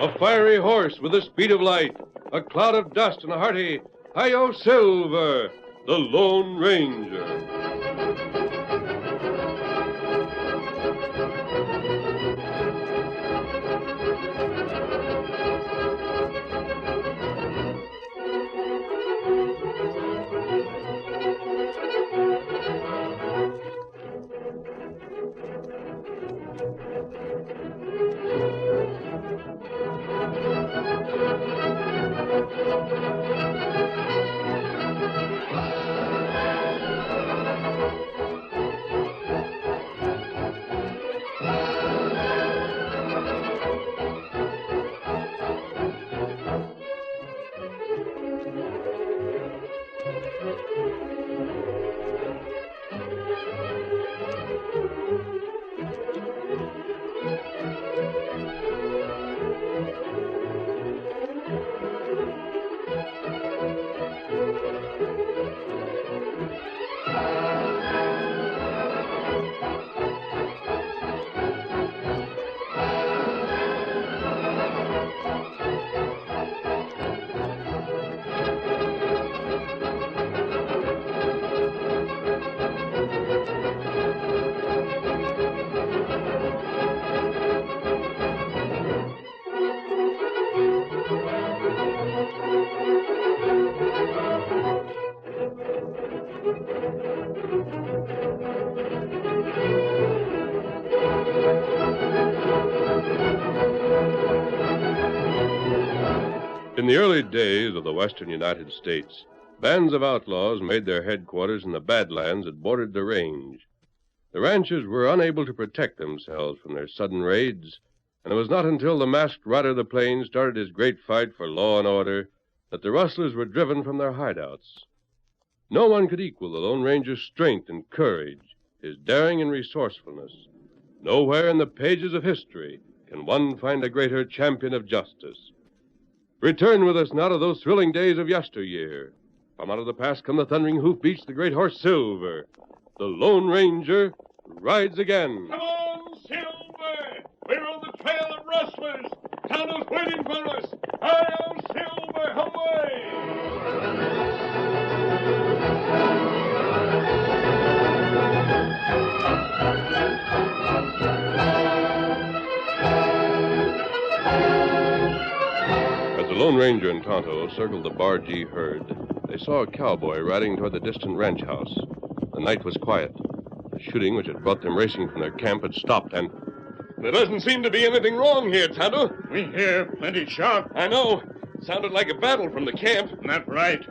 A fiery horse with the speed of light, a cloud of dust, and a hearty Hi-Yo Silver, the Lone Ranger. In the early days of the western United States, bands of outlaws made their headquarters in the badlands that bordered the range. The ranchers were unable to protect themselves from their sudden raids, and it was not until the masked rider of the plains started his great fight for law and order that the rustlers were driven from their hideouts. No one could equal the Lone Ranger's strength and courage, his daring and resourcefulness. Nowhere in the pages of history can one find a greater champion of justice. Return with us now to those thrilling days of yesteryear. From out of the past come the thundering hoofbeats, the great horse Silver. The Lone Ranger rides again. Come on, Silver! We're on the trail of rustlers. Tonto's waiting for us. Hi-yo, Silver, away! The Lone Ranger and Tonto circled the Bargee herd. They saw a cowboy riding toward the distant ranch house. The night was quiet. The shooting which had brought them racing from their camp had stopped, and... There doesn't seem to be anything wrong here, Tonto. We hear plenty shot. I know. Sounded like a battle from the camp. That's right.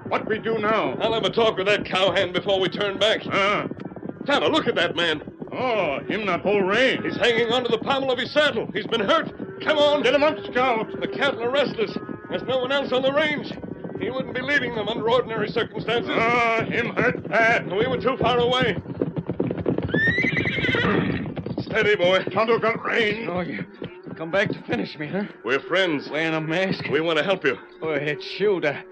What we do now? I'll have a talk with that cowhand before we turn back. Tonto, look at that man. Oh, him not hold rein. He's hanging onto the pommel of his saddle. He's been hurt. Come on. Get him up, Scout. The cattle are restless. There's no one else on the range. He wouldn't be leaving them under ordinary circumstances. Him hurt bad. We were too far away. Steady, boy. Tonto got rein. Oh, you come back to finish me, huh? We're friends. Wearing a mask? We want to help you. Oh, it shoot. I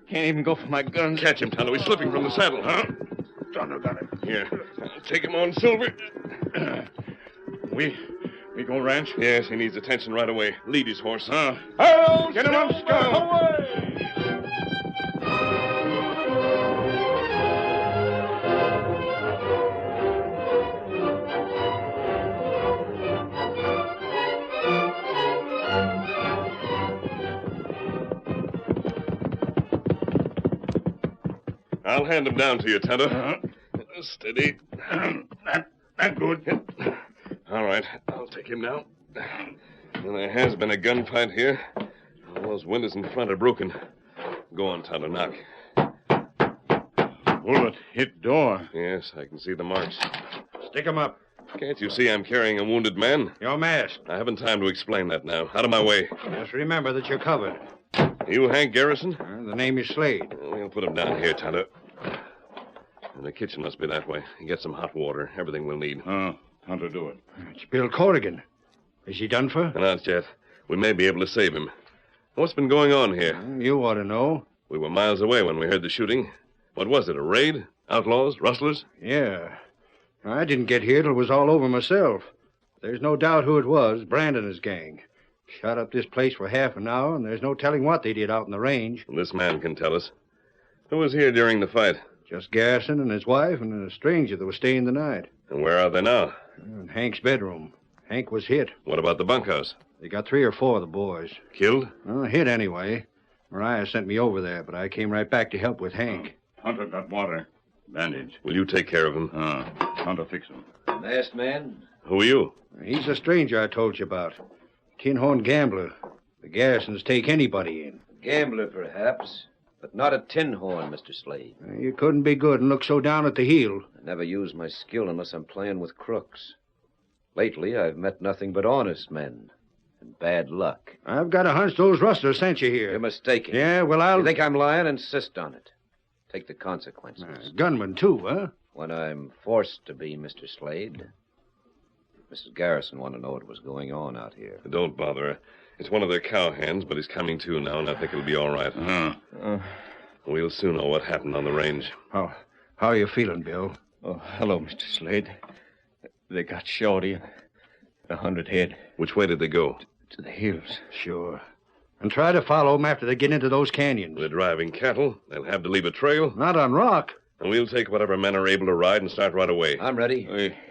can't even go for my gun. Catch him, Tonto. He's slipping from the saddle. Huh? Tonto got him. Here. Take him on, Silver. We go ranch? Yes, he needs attention right away. Lead his horse. Oh, get him up, Scout. Away! I'll hand him down to you, Tonto. Steady. That good. All right, I'll take him now. Well, there has been a gunfight here. All those windows in front are broken. Go on, Tonto, knock. Bullet hit door. Yes, I can see the marks. Stick him up. Can't you see I'm carrying a wounded man? Your mask. I haven't time to explain that now. Out of my way. Just remember that you're covered. You Hank Garrison? The name is Slade. Well, we'll put him down here, Tonto. And the kitchen must be that way. Get some hot water. Everything we'll need. Tonto do it. It's Bill Corrigan. Is he done for? Not yet. We may be able to save him. What's been going on here? You ought to know. We were miles away when we heard the shooting. What was it, a raid? Outlaws? Rustlers? Yeah. I didn't get here till it was all over myself. There's no doubt who it was, Brand and his gang. Shut up this place for half an hour, and there's no telling what they did out in the range. Well, this man can tell us. Who was here during the fight? Just Garrison and his wife and a stranger that was staying the night. And where are they now? In Hank's bedroom. Hank was hit. What about the bunkhouse? They got 3 or 4 of the boys. Killed? Hit anyway. Mariah sent me over there, but I came right back to help with Hank. Tonto got water. Bandage. Will you take care of him? Tonto fix him. Masked man? Who are you? He's the stranger I told you about. Tin horn gambler. The Garrisons take anybody in. Gambler, perhaps, but not a tin horn, Mr. Slade. You couldn't be good and look so down at the heel. I never use my skill unless I'm playing with crooks. Lately, I've met nothing but honest men. And bad luck. I've got a hunch those rustlers sent you here. You're mistaken. Yeah, well, I'll... You think I'm lying? Insist on it. Take the consequences. Gunman, too, huh? When I'm forced to be, Mr. Slade. Mrs. Garrison wanted to know what was going on out here. Don't bother her. It's one of their cowhands, but he's coming to now, and I think it'll be all right. We'll soon know what happened on the range. How are you feeling, Bill? Oh, hello, Mr. Slade. They got Shorty and 100 head. Which way did they go? To the hills. Sure. And try to follow them after they get into those canyons. They're driving cattle. They'll have to leave a trail. Not on rock. And we'll take whatever men are able to ride and start right away. I'm ready.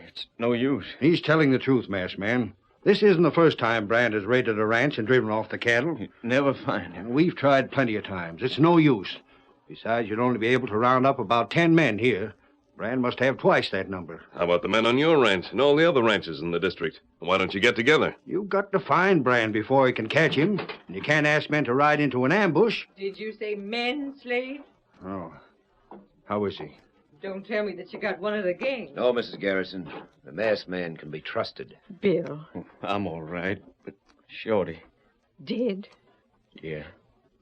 It's no use. He's telling the truth, masked man. This isn't the first time Brand has raided a ranch and driven off the cattle. You'd never find him. We've tried plenty of times. It's no use. Besides, you'd only be able to round up about 10 men here. Brand must have twice that number. How about the men on your ranch and all the other ranches in the district? Why don't you get together? You've got to find Brand before you can catch him. And you can't ask men to ride into an ambush. Did you say men, Slade? Oh. How is he? Don't tell me that you got one of the gang. No, Mrs. Garrison. The masked man can be trusted. Bill. I'm all right, but Shorty. Dead? Yeah.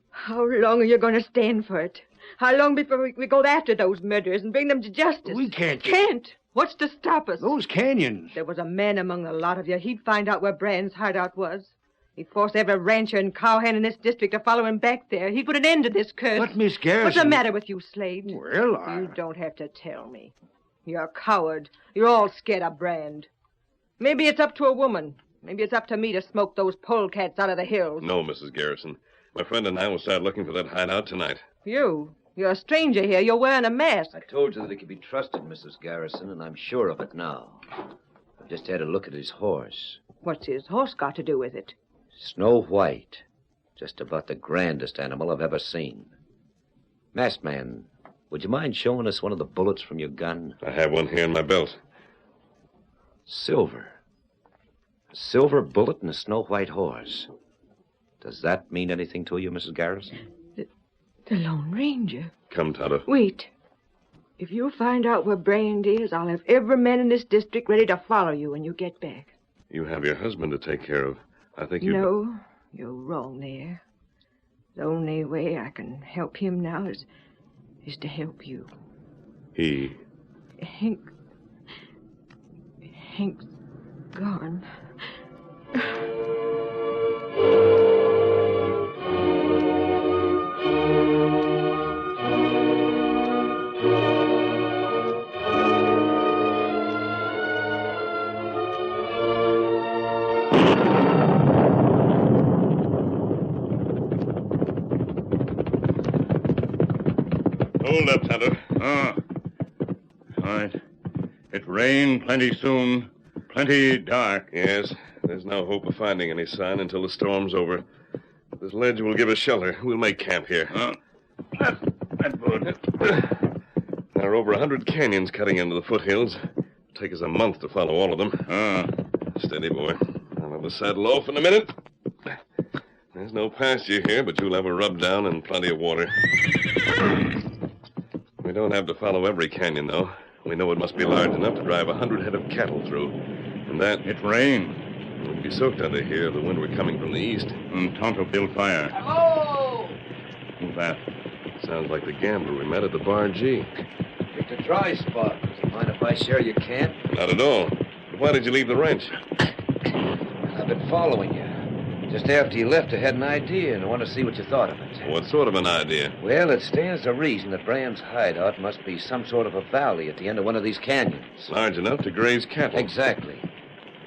How long are you going to stand for it? How long before we go after those murderers and bring them to justice? We can't. Can't? What's to stop us? Those canyons. There was a man among the lot of you. He'd find out where Brand's hideout was. He'd force every rancher and cowhand in this district to follow him back there. He'd put an end to this curse. But, Miss Garrison... What's the matter with you, Slade? Well, You don't have to tell me. You're a coward. You're all scared of Brand. Maybe it's up to a woman. Maybe it's up to me to smoke those polecats out of the hills. No, Mrs. Garrison. My friend and I will start looking for that hideout tonight. You're a stranger here. You're wearing a mask. I told you that he could be trusted, Mrs. Garrison, and I'm sure of it now. I've just had a look at his horse. What's his horse got to do with it? Snow White. Just about the grandest animal I've ever seen. Masked man, would you mind showing us one of the bullets from your gun? I have one here in my belt. Silver. A silver bullet and a snow white horse. Does that mean anything to you, Mrs. Garrison? The Lone Ranger. Come, Tonto. Wait. If you find out where Brand is, I'll have every man in this district ready to follow you when you get back. You have your husband to take care of. I think you... No, you're wrong there. The only way I can help him now is to help you. Hank's gone. Hold up, Tonto. All right. It rain plenty soon. Plenty dark. Yes, there's no hope of finding any sign until the storm's over. This ledge will give us shelter. We'll make camp here. That's good. There are over 100 canyons cutting into the foothills. It'll take us a month to follow all of them. Steady, boy. I'll have the saddle off in a minute. There's no pasture here, but you'll have a rub down and plenty of water. We don't have to follow every canyon, though. We know it must be large enough to drive 100 head of cattle through. And that... It rain. We'll be soaked under here if the wind were coming from the east. And Tonto build fire. Hello! Who's that? Sounds like the gambler we met at the Bar G. Picked a dry spot. Does it mind if I share your camp? Not at all. But why did you leave the ranch? I've been following you. Just after you left, I had an idea, and I want to see what you thought of it. What sort of an idea? Well, it stands to reason that Brand's hideout must be some sort of a valley at the end of one of these canyons. Large enough to graze cattle. Exactly.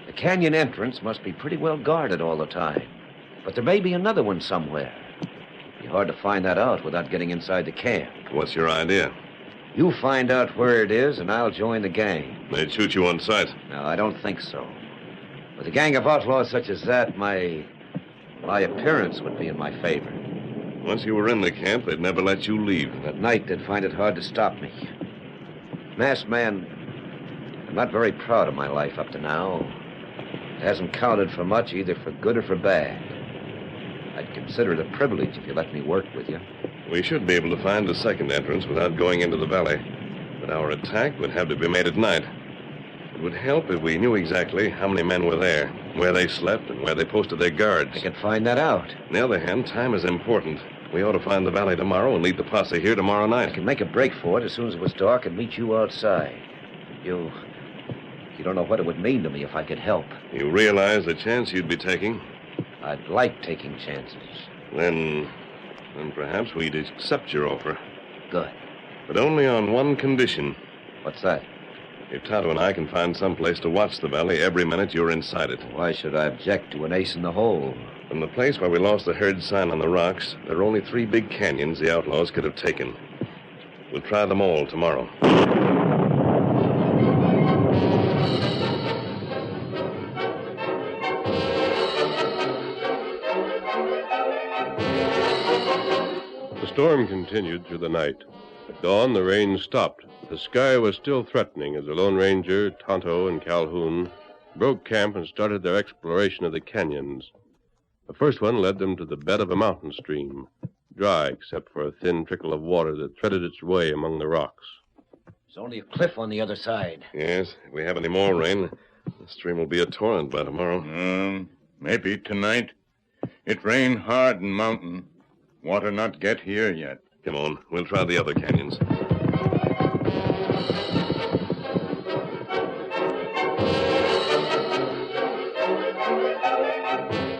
The canyon entrance must be pretty well guarded all the time. But there may be another one somewhere. It'd be hard to find that out without getting inside the camp. What's your idea? You find out where it is, and I'll join the gang. They'd shoot you on sight. No, I don't think so. With a gang of outlaws such as that, my appearance would be in my favor. Once you were in the camp, they'd never let you leave. At night, they'd find it hard to stop me. Masked man, I'm not very proud of my life up to now. It hasn't counted for much, either for good or for bad. I'd consider it a privilege if you let me work with you. We should be able to find a second entrance without going into the valley. But our attack would have to be made at night. It would help if we knew exactly how many men were there, where they slept, and where they posted their guards. I could find that out. On the other hand, time is important. We ought to find the valley tomorrow and lead the posse here tomorrow night. I could make a break for it as soon as it was dark and meet you outside. You don't know what it would mean to me if I could help. You realize the chance you'd be taking? I'd like taking chances. Then perhaps we'd accept your offer. Good. But only on one condition. What's that? If Tonto and I can find some place to watch the valley every minute you're inside it. Why should I object to an ace in the hole? From the place where we lost the herd sign on the rocks, there are only 3 big canyons the outlaws could have taken. We'll try them all tomorrow. The storm continued through the night. At dawn, the rain stopped. The sky was still threatening as the Lone Ranger, Tonto, and Calhoun broke camp and started their exploration of the canyons. The first one led them to the bed of a mountain stream, dry except for a thin trickle of water that threaded its way among the rocks. There's only a cliff on the other side. Yes, if we have any more rain, the stream will be a torrent by tomorrow. Maybe tonight. It rain hard in mountain. Water not get here yet. Come on, we'll try the other canyons.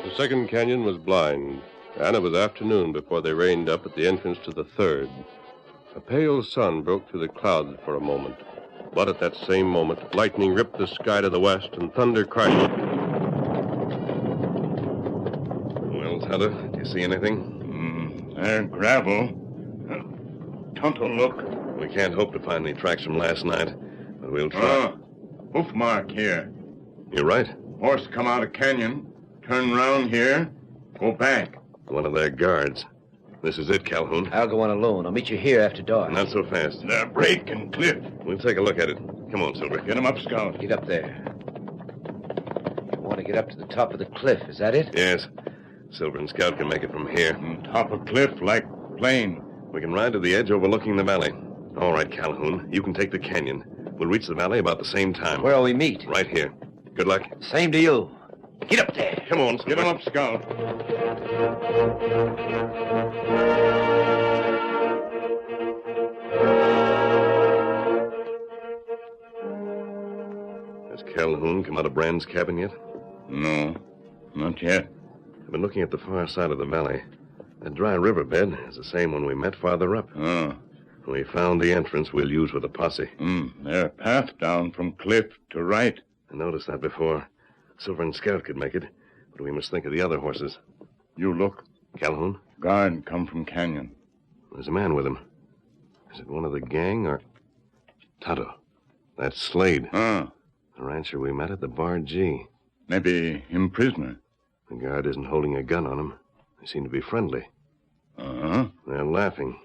The second canyon was blind, and it was afternoon before they reined up at the entrance to the third. A pale sun broke through the clouds for a moment, but at that same moment, lightning ripped the sky to the west and thunder crashed. Well, Tonto, do you see anything? There, gravel. Tonto, look. We can't hope to find any tracks from last night, but we'll try. Hoof mark here. You're right. Horse come out of canyon, turn round here, go back. One of their guards. This is it, Calhoun. I'll go on alone. I'll meet you here after dark. Not so fast. They're breaking cliff. We'll take a look at it. Come on, Silver. Get him up, Scout. Get up there. You want to get up to the top of the cliff, is that it? Yes. Silver and Scout can make it from here. Top of cliff like plain. We can ride to the edge overlooking the valley. All right, Calhoun. You can take the canyon. We'll reach the valley about the same time. Where'll we meet? Right here. Good luck. Same to you. Get up there. Come on, Silver. Get him up, Scout. Has Calhoun come out of Brand's cabin yet? No, not yet. I've been looking at the far side of the valley. That dry riverbed is the same one we met farther up. We found the entrance we'll use with the posse. There's a path down from cliff to right. I noticed that before. Silver and Scout could make it, but we must think of the other horses. You look. Calhoun? Guard come from canyon. There's a man with him. Is it one of the gang or... Tonto. That's Slade. The rancher we met at the Bar G. Maybe him prisoner. The guard isn't holding a gun on him. They seem to be friendly. They're laughing.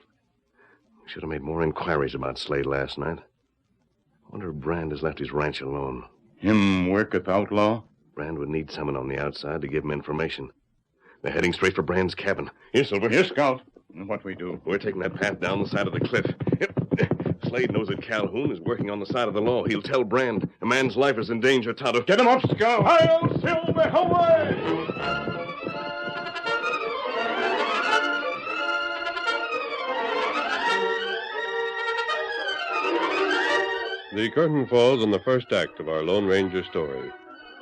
We should have made more inquiries about Slade last night. I wonder if Brand has left his ranch alone. Him worketh outlaw? Brand would need someone on the outside to give him information. They're heading straight for Brand's cabin. Here, Silver. Here, Scout. What we do? We're taking that path down the side of the cliff. Slade knows that Calhoun is working on the side of the law. He'll tell Brand. A man's life is in danger, Tonto. Get him up, Scout. Hi-yo, Silver, away! The curtain falls on the first act of our Lone Ranger story.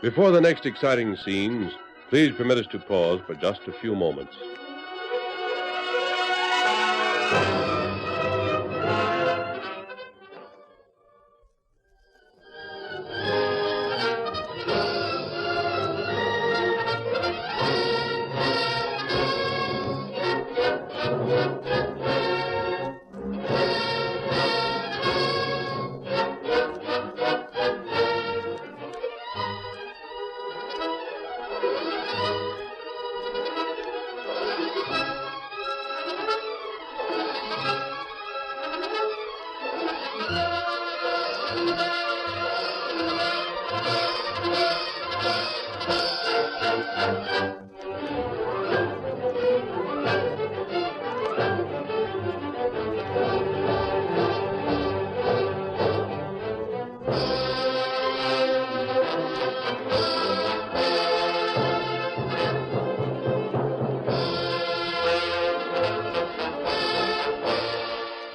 Before the next exciting scenes, please permit us to pause for just a few moments.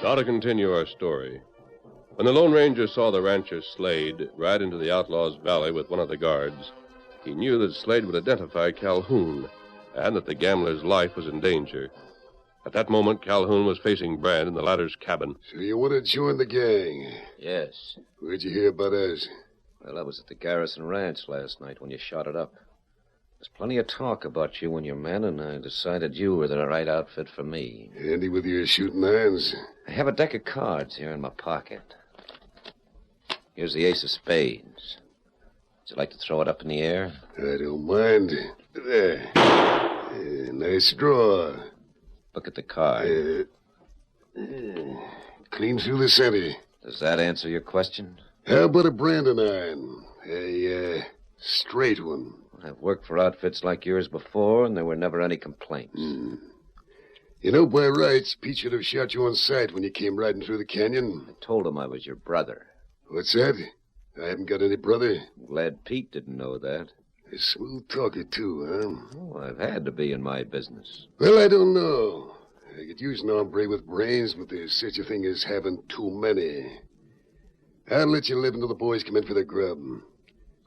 Now to continue our story. When the Lone Ranger saw the rancher Slade ride into the outlaw's valley with one of the guards, he knew that Slade would identify Calhoun and that the gambler's life was in danger. At that moment, Calhoun was facing Brand in the latter's cabin. So you want to join the gang? Yes. Where'd you hear about us? Well, I was at the Garrison Ranch last night when you shot it up. There's plenty of talk about you and your men, and I decided you were the right outfit for me. Handy with your shooting irons? I have a deck of cards here in my pocket. Here's the ace of spades. Would you like to throw it up in the air? I don't mind. There. Nice draw. Look at the card. Clean through the center. Does that answer your question? How about a branding iron? A straight one. I've worked for outfits like yours before, and there were never any complaints. You know, by rights, Pete should have shot you on sight when you came riding through the canyon. I told him I was your brother. What's that? I haven't got any brother. I'm glad Pete didn't know that. A smooth talker, too, huh? Oh, I've had to be in my business. Well, I don't know. I could use an hombre with brains, but there's such a thing as having too many. I'll let you live until the boys come in for their grub.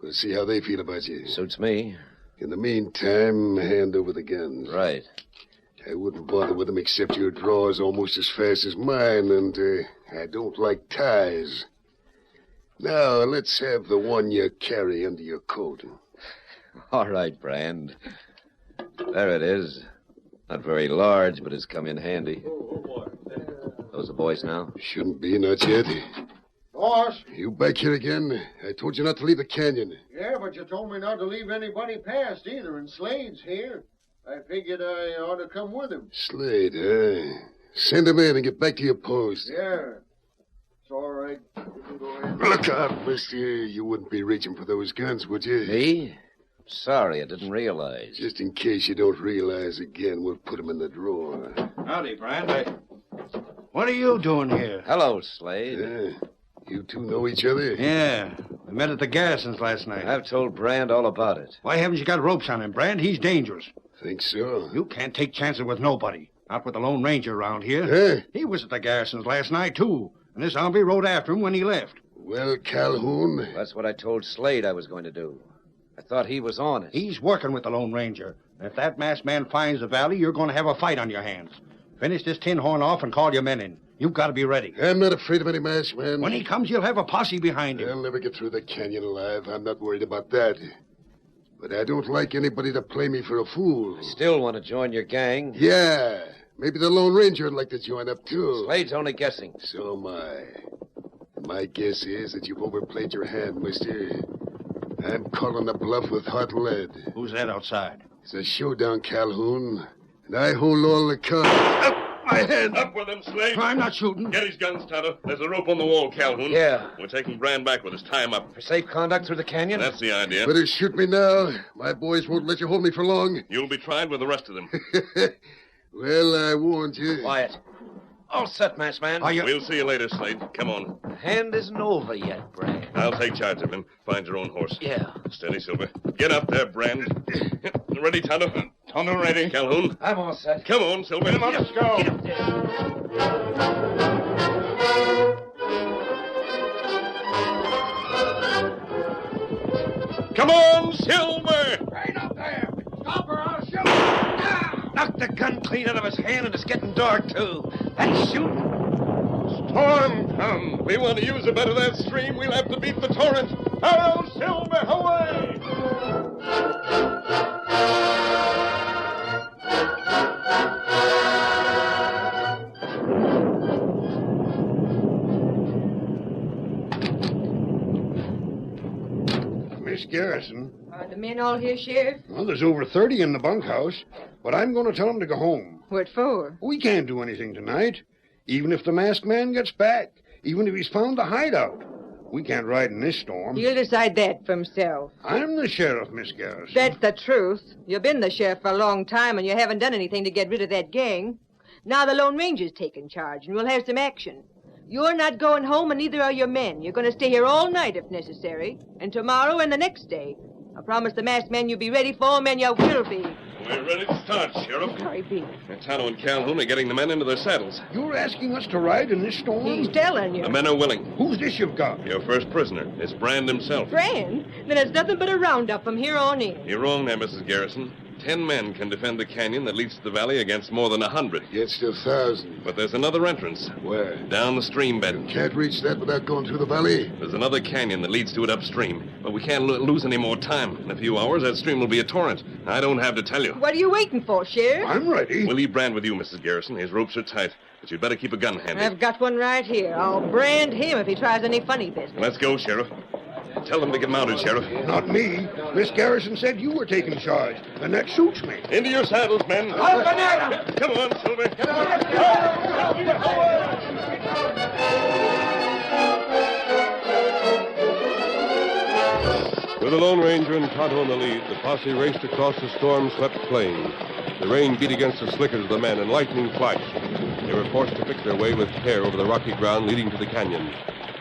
We'll see how they feel about you. Suits me. In the meantime, hand over the guns. Right. I wouldn't bother with them except your draw's almost as fast as mine, and I don't like ties. Now, let's have the one you carry under your coat. All right, Brand. There it is. Not very large, but it's come in handy. Those the boys now? Shouldn't be, not yet. Boss? You back here again? I told you not to leave the canyon. Yeah, but you told me not to leave anybody past either, and Slade's here. I figured I ought to come with him. Slade, send him in and get back to your post. Yeah. It's all right. You can go in. Look out, mister. You wouldn't be reaching for those guns, would you? Me? Sorry, I didn't realize. Just in case you don't realize again, we'll put them in the drawer. Howdy, Brand. What are you doing here? Hello, Slade. You two know each other? Yeah, we met at the Garrisons last night. I've told Brand all about it. Why haven't you got ropes on him, Brand? He's dangerous. Think so? You can't take chances with nobody. Not with the Lone Ranger around here. Huh? He was at the Garrisons last night, too. And this hombre rode after him when he left. Well, Calhoun... That's what I told Slade I was going to do. I thought he was honest. He's working with the Lone Ranger. And if that masked man finds the valley, you're going to have a fight on your hands. Finish this tin horn off and call your men in. You've got to be ready. I'm not afraid of any masked man. When he comes, you'll have a posse behind him. They'll never get through the canyon alive. I'm not worried about that. But I don't like anybody to play me for a fool. I still want to join your gang. Yeah. Maybe the Lone Ranger would like to join up, too. Slade's only guessing. So am I. My guess is that you've overplayed your hand, mister. I'm calling the bluff with hot lead. Who's that outside? It's a showdown, Calhoun. And I hold all the cards. Up my head! Up with him, Slade. I'm not shooting. Get his guns, Tonto. There's a rope on the wall, Calhoun. Yeah. We're taking Brand back with us. Tie him up. For safe conduct through the canyon? That's the idea. Better shoot me now. My boys won't let you hold me for long. You'll be tried with the rest of them. Well, I warned you. Quiet. All set, masked man. Are you... We'll see you later, Slade. Come on. The hand isn't over yet, Brand. I'll take charge of him. Find your own horse. Yeah. Steady, Silver. Get up there, Brand. Ready, Tonto? Tonto ready. Calhoun? I'm all set. Come on, Silver. Come on, let's go. Get up there. Come on, Silver! Right up there. Stop or I'll shoot. Ah! Knocked the gun clean out of his hand, and it's getting dark, too. That's shooting. Storm come. We want to use a bit of that stream. We'll have to beat the torrent. Hello, Silver, away! Miss Garrison. Are the men all here, Sheriff? Well, there's over 30 in the bunkhouse, but I'm going to tell them to go home. What for? We can't do anything tonight. Even if the masked man gets back. Even if he's found the hideout. We can't ride in this storm. He'll decide that for himself. I'm the sheriff, Miss Garrison. That's the truth. You've been the sheriff for a long time, and you haven't done anything to get rid of that gang. Now the Lone Ranger's taking charge, and we'll have some action. You're not going home, and neither are your men. You're going to stay here all night if necessary, and tomorrow and the next day. I promise the masked man you'll be ready for him, and you will be. We're ready to start, Sheriff. Hurry, Bean. Tonto and Calhoun are getting the men into their saddles. You're asking us to ride in this storm? He's telling you. The men are willing. Who's this you've got? Your first prisoner. It's Brand himself. Brand? Then it's nothing but a roundup from here on in. You're wrong there, Mrs. Garrison. 10 men can defend the canyon that leads to the valley against more than 100. Against 1,000. But there's another entrance. Where? Down the stream bed. Can't reach that without going through the valley. There's another canyon that leads to it upstream. But we can't lose any more time. In a few hours, that stream will be a torrent. I don't have to tell you. What are you waiting for, Sheriff? I'm ready. We'll leave Brand with you, Mrs. Garrison. His ropes are tight. But you'd better keep a gun handy. I've got one right here. I'll brand him if he tries any funny business. Let's go, Sheriff. Tell them to get mounted, Sheriff. Not me. Miss Garrison said you were taking charge, and that suits me. Into your saddles, men. Come on, Silver. With the Lone Ranger and Tonto in the lead, the posse raced across the storm-swept plain. The rain beat against the slickers of the men, and lightning flashed. They were forced to pick their way with care over the rocky ground leading to the canyon.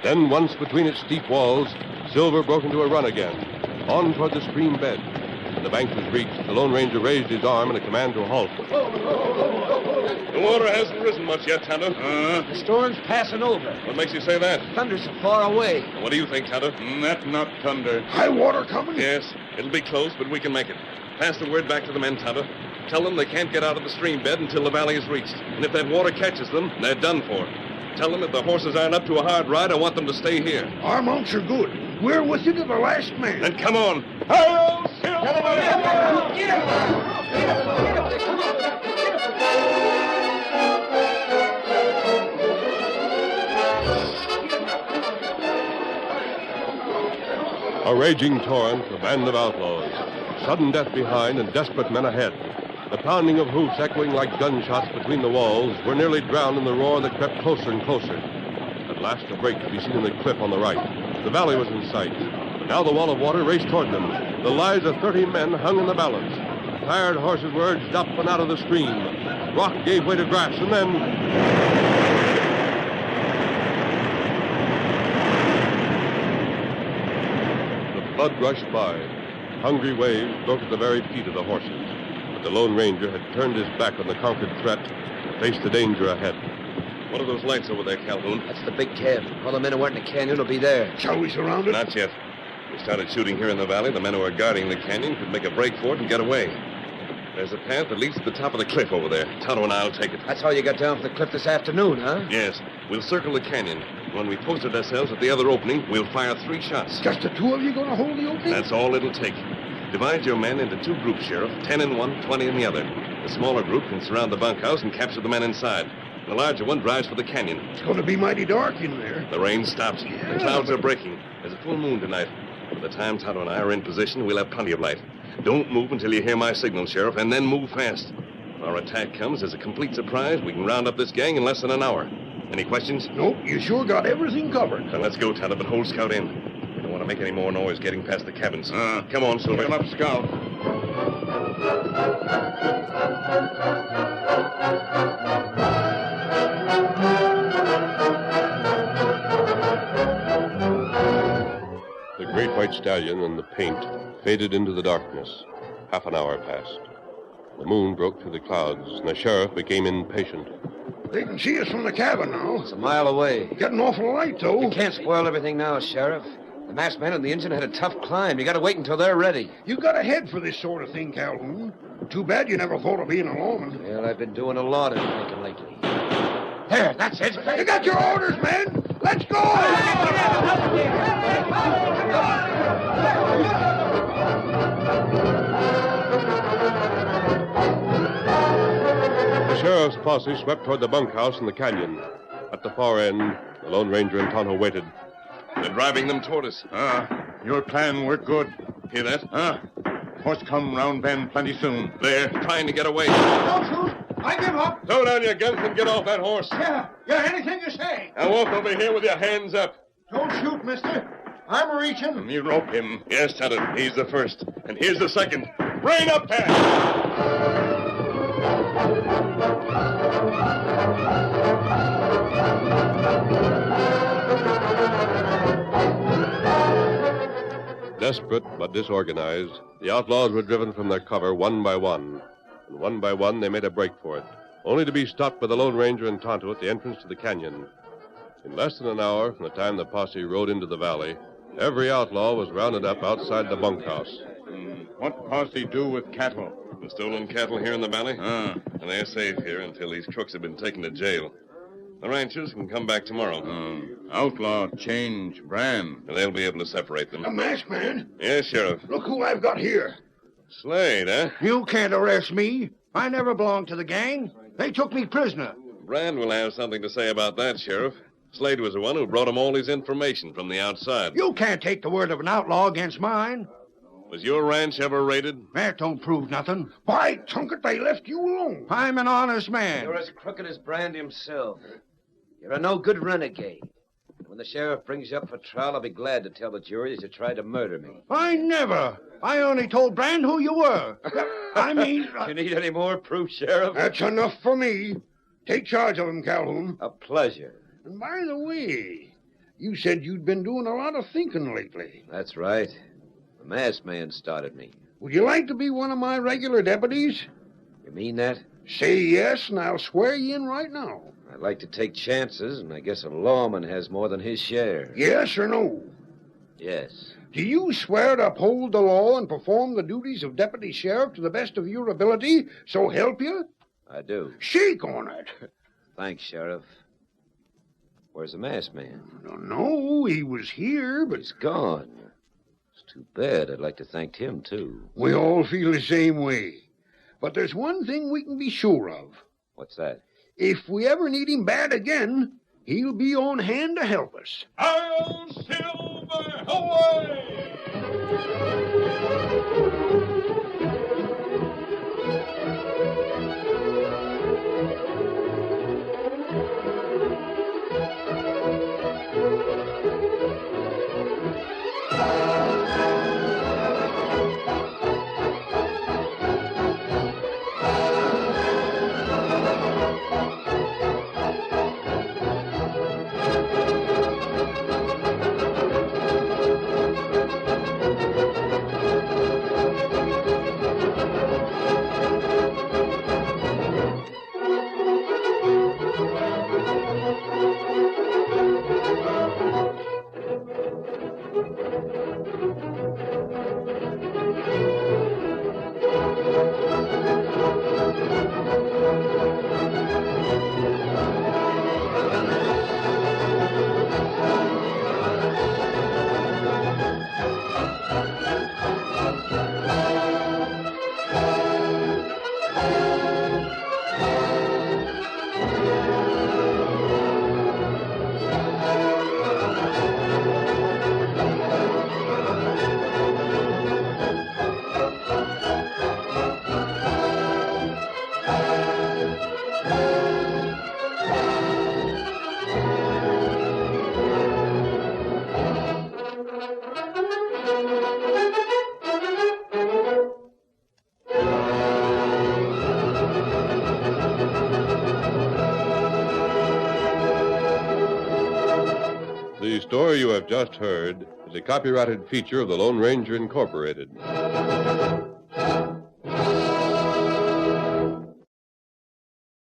Then, once between its steep walls, Silver broke into a run again, on toward the stream bed. When the bank was reached, the Lone Ranger raised his arm in a command to halt. The water hasn't risen much yet, Tonto. The storm's passing over. What makes you say that? Thunder's so far away. What do you think, Tonto? That's not thunder. High water coming? Yes, it'll be close, but we can make it. Pass the word back to the men, Tonto. Tell them they can't get out of the stream bed until the valley is reached. And if that water catches them, they're done for. Tell them if the horses aren't up to a hard ride, I want them to stay here. Our mounts are good. We're with you to the last man. Then come on. Hail, Silver! A raging torrent, a band of outlaws. Sudden death behind and desperate men ahead. The pounding of hoofs echoing like gunshots between the walls were nearly drowned in the roar that crept closer and closer. At last, a break could be seen in the cliff on the right. The valley was in sight. But now the wall of water raced toward them. The lives of 30 men hung in the balance. Tired horses were urged up and out of the stream. Rock gave way to grass, and then... The flood rushed by. Hungry waves broke at the very feet of the horses. But the Lone Ranger had turned his back on the conquered threat and faced the danger ahead. What are those lights over there, Calhoun? That's the big camp. All the men who aren't in the canyon will be there. Shall we surround it? Not yet. We started shooting here in the valley. The men who are guarding the canyon could make a break for it and get away. There's a path that leads to the top of the cliff over there. Tonto and I'll take it. That's how you got down from the cliff this afternoon, huh? Yes. We'll circle the canyon. When we posted ourselves at the other opening, we'll fire 3 shots. Just the two of you going to hold the opening? That's all it'll take. Divide your men into 2 groups, Sheriff. 10 in one, 20 in the other. The smaller group can surround the bunkhouse and capture the men inside. The larger one drives for the canyon. It's going to be mighty dark in there. The rain stops. The clouds are breaking. There's a full moon tonight. By the time Tonto and I are in position, we'll have plenty of light. Don't move until you hear my signal, Sheriff, and then move fast. If our attack comes as a complete surprise, we can round up this gang in less than an hour. Any questions? Nope, you sure got everything covered. Then let's go, Tonto, but hold Scout in. We don't want to make any more noise getting past the cabins. Come on, Silver. Come up, Scout. The great white stallion and the paint faded into the darkness. Half an hour passed. The moon broke through the clouds, and the sheriff became impatient. They can see us from the cabin now. It's a mile away. Getting awful light, though. You can't spoil everything now, Sheriff. The masked man and the engine had a tough climb. You got to wait until they're ready. You got a head for this sort of thing, Calhoun. Too bad you never thought of being a lawman. Well, I've been doing a lot of thinking lately. There, that's it. You got your orders, men. Let's go! The sheriff's posse swept toward the bunkhouse in the canyon. At the far end, the Lone Ranger and Tonto waited. They're driving them toward us. Your plan worked good. Hear that? Horse come round bend plenty soon. They're trying to get away. Don't shoot. I give up. Throw down your guns and get off that horse. Yeah, anything you say. Now walk over here with your hands up. Don't shoot, mister. I'm reaching. You rope him. Yes, Tonto. He's the first. And here's the second. Rein up there! Desperate but disorganized, the outlaws were driven from their cover one by one. And one by one, they made a break for it, only to be stopped by the Lone Ranger and Tonto at the entrance to the canyon. In less than an hour from the time the posse rode into the valley, every outlaw was rounded up outside the bunkhouse. What posse do with cattle? The stolen cattle here in the valley? And they're safe here until these crooks have been taken to jail. The ranchers can come back tomorrow. Outlaw, change, brand. And they'll be able to separate them. A masked man? Yes, Sheriff. Look who I've got here. Slade, eh? You can't arrest me. I never belonged to the gang. They took me prisoner. Brand will have something to say about that, Sheriff. Slade was the one who brought him all his information from the outside. You can't take the word of an outlaw against mine. Was your ranch ever raided? That don't prove nothing. By Tunket, they left you alone. I'm an honest man. You're as crooked as Brand himself. You're a no-good renegade. When the sheriff brings you up for trial, I'll be glad to tell the jury that you tried to murder me. I never. I only told Brand who you were. I mean... You need any more proof, Sheriff? That's enough for me. Take charge of him, Calhoun. A pleasure. And by the way, you said you'd been doing a lot of thinking lately. That's right. The masked man started me. Would you like to be one of my regular deputies? You mean that? Say yes, and I'll swear you in right now. I'd like to take chances, and I guess a lawman has more than his share. Yes or no? Yes. Do you swear to uphold the law and perform the duties of deputy sheriff to the best of your ability, so help you? I do. Shake on it. Thanks, Sheriff. Where's the masked man? I don't know. He was here, but... He's gone. It's too bad. I'd like to thank him, too. We all feel the same way. But there's one thing we can be sure of. What's that? If we ever need him bad again, he'll be on hand to help us. I'll Silver, away! The story you have just heard is a copyrighted feature of the Lone Ranger Incorporated.